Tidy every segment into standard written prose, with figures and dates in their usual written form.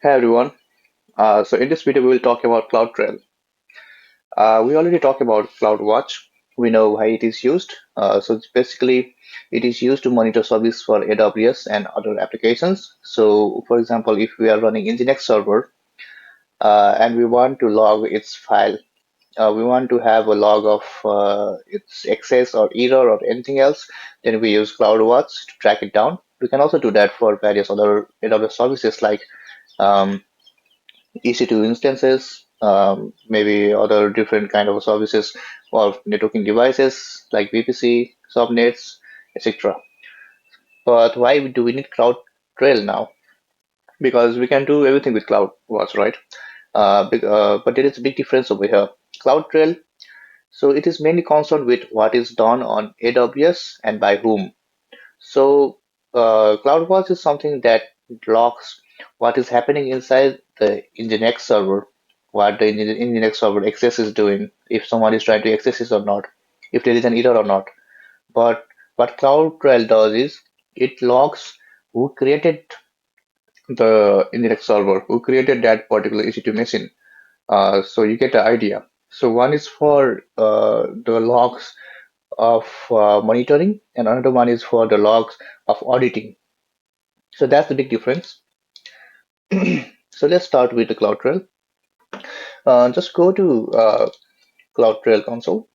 Hey everyone. So in this video, we will talk about CloudTrail. We already talked about CloudWatch. We know why it is used. So it's basically, it is used to monitor service for AWS and other applications. So for example, if we are running Nginx server and we want to log its file, we want to have a log of its access or error or anything else, then we use CloudWatch to track it down. We can also do that for various other AWS services like um, EC2 instances, maybe other different kind of services or networking devices like VPC, subnets, etc. But why do we need CloudTrail now? Because we can do everything with CloudWatch, right? But there is a big difference over here. CloudTrail, so it is mainly concerned with what is done on AWS and by whom. So CloudWatch is something that logs what is happening inside the Nginx server, what the Nginx server access is doing, if someone is trying to access it or not, if there is an error or not. But what CloudTrail does is it logs who created the Nginx server, who created that particular EC2 machine. So you get the idea. So one is for the logs of monitoring, and another one is for the logs of auditing. So that's the big difference. So let's start with the CloudTrail. Just go to CloudTrail console.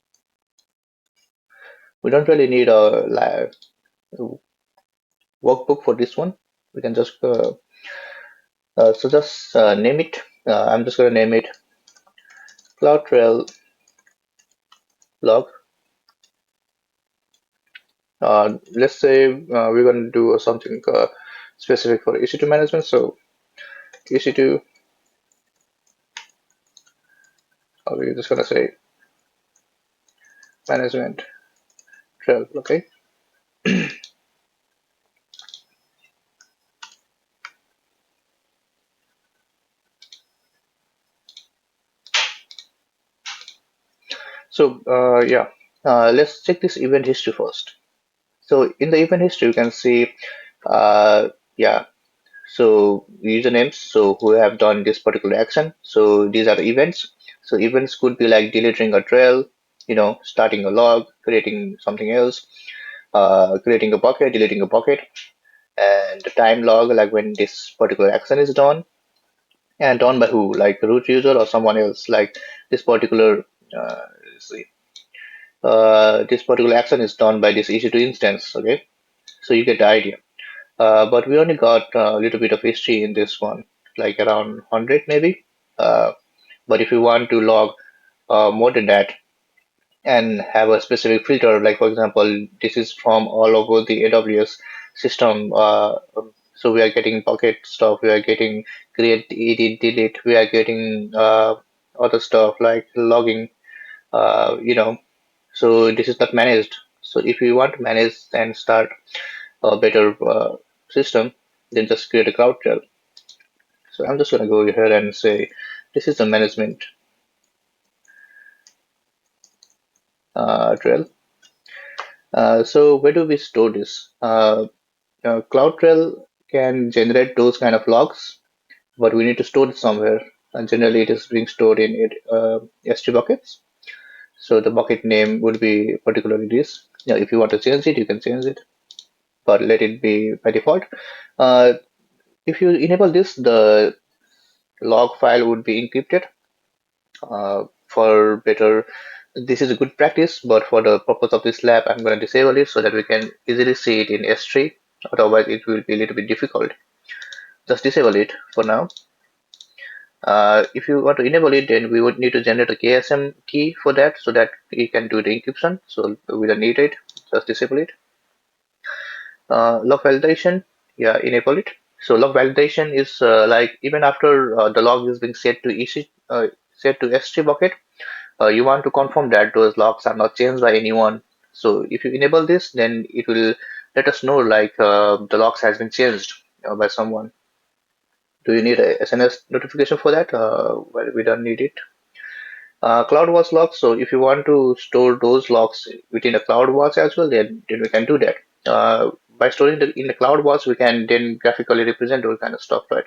We don't really need a workbook for this one. We can just just name it. I'm just going to name it CloudTrail log. Let's say we're going to do something specific for EC2 management. So EC2, we're just going to say management trail. Okay. So yeah, let's check this event history first. So in the event history, you can see, yeah, so usernames, so who have done this particular action. So these are the events. So events could be like deleting a trail, starting a log, creating something else, creating a bucket, deleting a bucket, and the time log, like when this particular action is done, and done by who, like root user or someone else, like this particular, let's see, this particular action is done by this EC2 instance. Okay, so you get the idea. But we only got a little bit of history in this one, like around 100 maybe. But if you want to log more than that and have a specific filter, like for example, this is from all over the AWS system. So we are getting bucket stuff, we are getting create, edit, delete, we are getting other stuff like logging, you know. So this is not managed. So if you want to manage and start a better system, then just create a cloud trail. So I'm just going to go here and say, this is the management trail. So where do we store this? CloudTrail can generate those kind of logs, but we need to store it somewhere. And generally, it is being stored in S3 buckets. So the bucket name would be particularly this. If you want to change it, you can change it, but let it be by default. Uh, if you enable this, the log file would be encrypted for better. This is a good practice, but for the purpose of this lab, I'm going to disable it so that we can easily see it in S3. Otherwise, it will be a little bit difficult. Just disable it for now. If you want to enable it, then we would need to generate a KSM key for that so that we can do the encryption. So we don't need it. Just disable it. Log validation, yeah, enable it. So log validation is like even after the log is being set to set to S3 bucket, you want to confirm that those logs are not changed by anyone. So if you enable this, then it will let us know like the logs has been changed by someone. Do you need a SNS notification for that? Well, we don't need it. CloudWatch logs. So if you want to store those logs within a CloudWatch as well, then we can do that. By storing in the CloudWatch, we can then graphically represent those kind of stuff, right?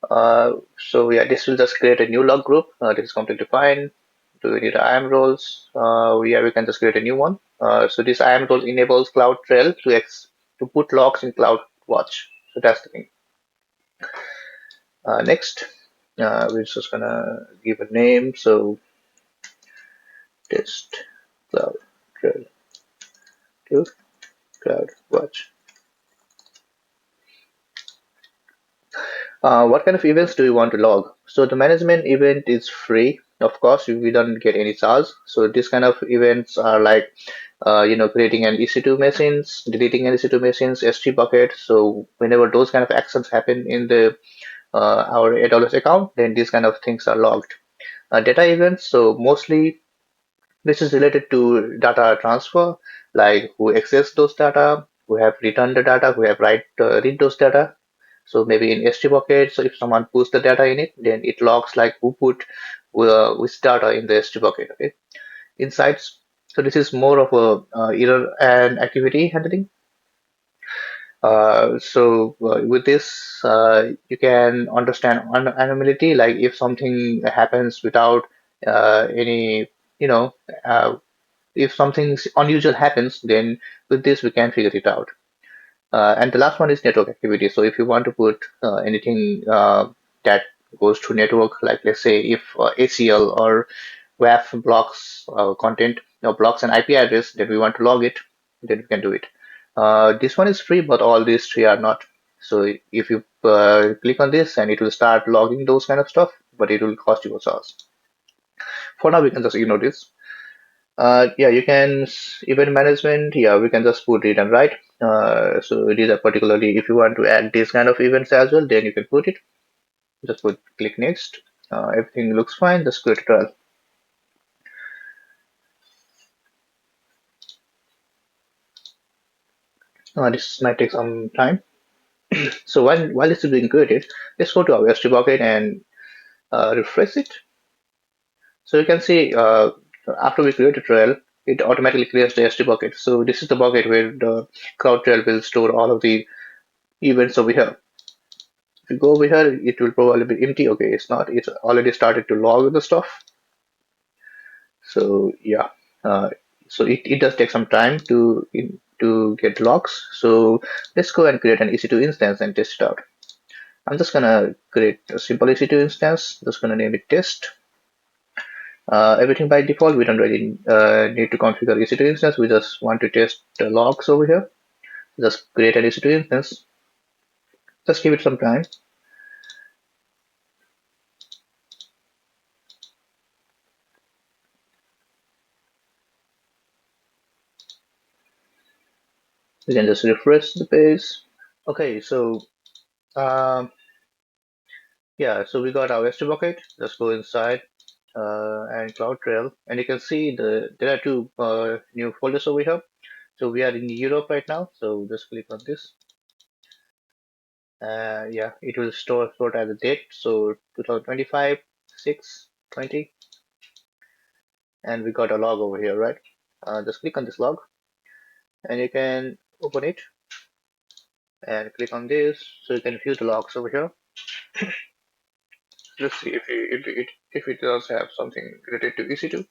So yeah, this will just create a new log group. This is completely fine. Do we need IAM roles? Yeah, we can just create a new one. So this IAM role enables CloudTrail to put logs in CloudWatch. So that's the thing. Next, we're just gonna give a name. So test CloudTrail to CloudWatch. What kind of events do you want to log? So the management event is free. Of course, we don't get any charge. So this kind of events are like, creating an EC2 machines, deleting an EC2 machines, S3 bucket. So whenever those kind of actions happen in the our AWS account, then these kind of things are logged. Data events. So mostly this is related to data transfer, like who access those data, who have returned the data, who have read those data. So maybe in S3 bucket, so if someone puts the data in it, then it logs like who put which data in the S3 bucket. Okay, insights. So this is more of a error and activity handling. With this, you can understand anomaly, like if something happens without any, you know, uh, if something unusual happens, then with this we can figure it out. And the last one is network activity. So if you want to put anything that goes to network, like let's say if ACL or WAF blocks content or blocks an IP address, then we want to log it, then we can do it. This one is free, but all these three are not. So if you click on this, and it will start logging those kind of stuff, but it will cost you a charge. For now, we can just ignore this. Yeah, you can event management. Yeah, we can just put read and write. So these are particularly if you want to add these kind of events as well, then you can put it. Just put click next. Everything looks fine. Just create a trial. This might take some time. So while this is being created, let's go to our S3 bucket and refresh it. So you can see after we create a trail, it automatically creates the S3 bucket. So this is the bucket where the CloudTrail will store all of the events over here. If you go over here, it will probably be empty. Okay, it's not. It's already started to log the stuff. So yeah, uh, so it does take some time to get logs. So let's go and create an EC2 instance and test it out. I'm just gonna create a simple EC2 instance. Just gonna name it test. Everything by default. We don't really need to configure EC2 instance. We just want to test the logs over here. Just create an EC2 instance. Just give it some time. We can just refresh the page. Okay, so um, yeah, so we got our S3 bucket. Let's go inside and CloudTrail, and you can see there are two new folders over here. So we are in Europe right now. So just click on this. Yeah, it will store as a date. So 2025 6/20, and we got a log over here, right? Just click on this log, and you can open it and click on this, so you can view the logs over here. Let's see if it does have something related to EC2.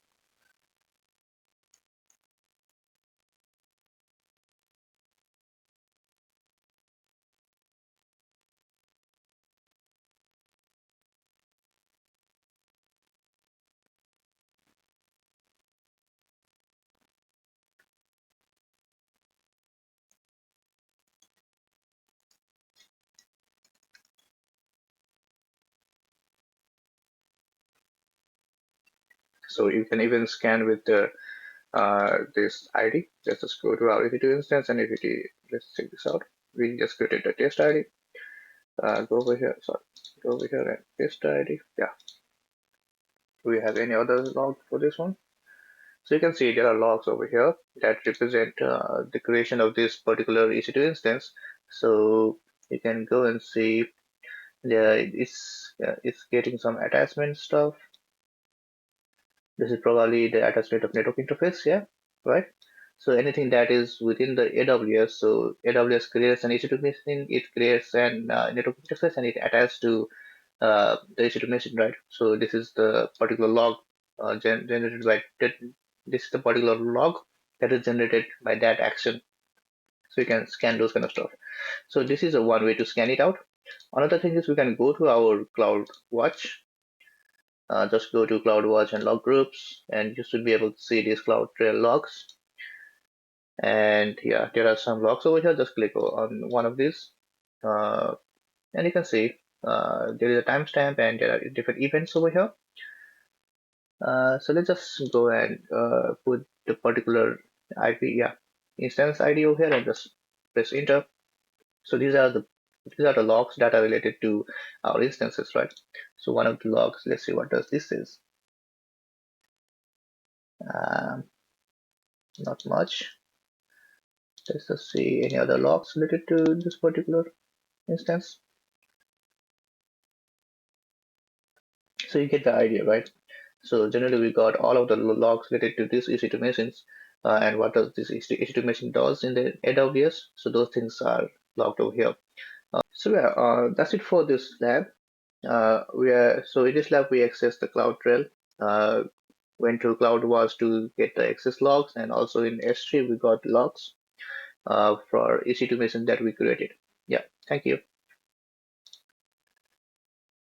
So you can even scan with the this ID. Let's just go to our EC2 instance, and let's check this out. We just created the test ID. Go over here. Sorry, go over here and test ID. Yeah. Do we have any other log for this one? So you can see there are logs over here that represent the creation of this particular EC2 instance. So you can go and see there it's getting some attachment stuff. This is probably the attachment of network interface, yeah, right? So anything that is within the AWS, so AWS creates an EC2 machine, it creates an network interface, and it attaches to the EC2 machine, right? So this is the particular log generated by that. This is the particular log that is generated by that action. So you can scan those kind of stuff. So this is a one way to scan it out. Another thing is we can go to our CloudWatch. Just go to CloudWatch and log groups, and you should be able to see these CloudTrail logs. And yeah, there are some logs over here. Just click on one of these, and you can see there is a timestamp and there are different events over here. So let's just go and put the particular IP, yeah, instance ID over here, and just press enter. So these are the logs that are related to our instances, right? So one of the logs, let's see what does this is. Um, Not much. Let's just see any other logs related to this particular instance. So you get the idea, right? So generally we got all of the logs related to this EC2 machines, and what does this EC2 machine does in the AWS. So those things are logged over here. So yeah, that's it for this lab. So in this lab we access the CloudTrail, went to CloudWatch to get the access logs, and also in S3 we got logs for EC2 machine that we created. Yeah, thank you.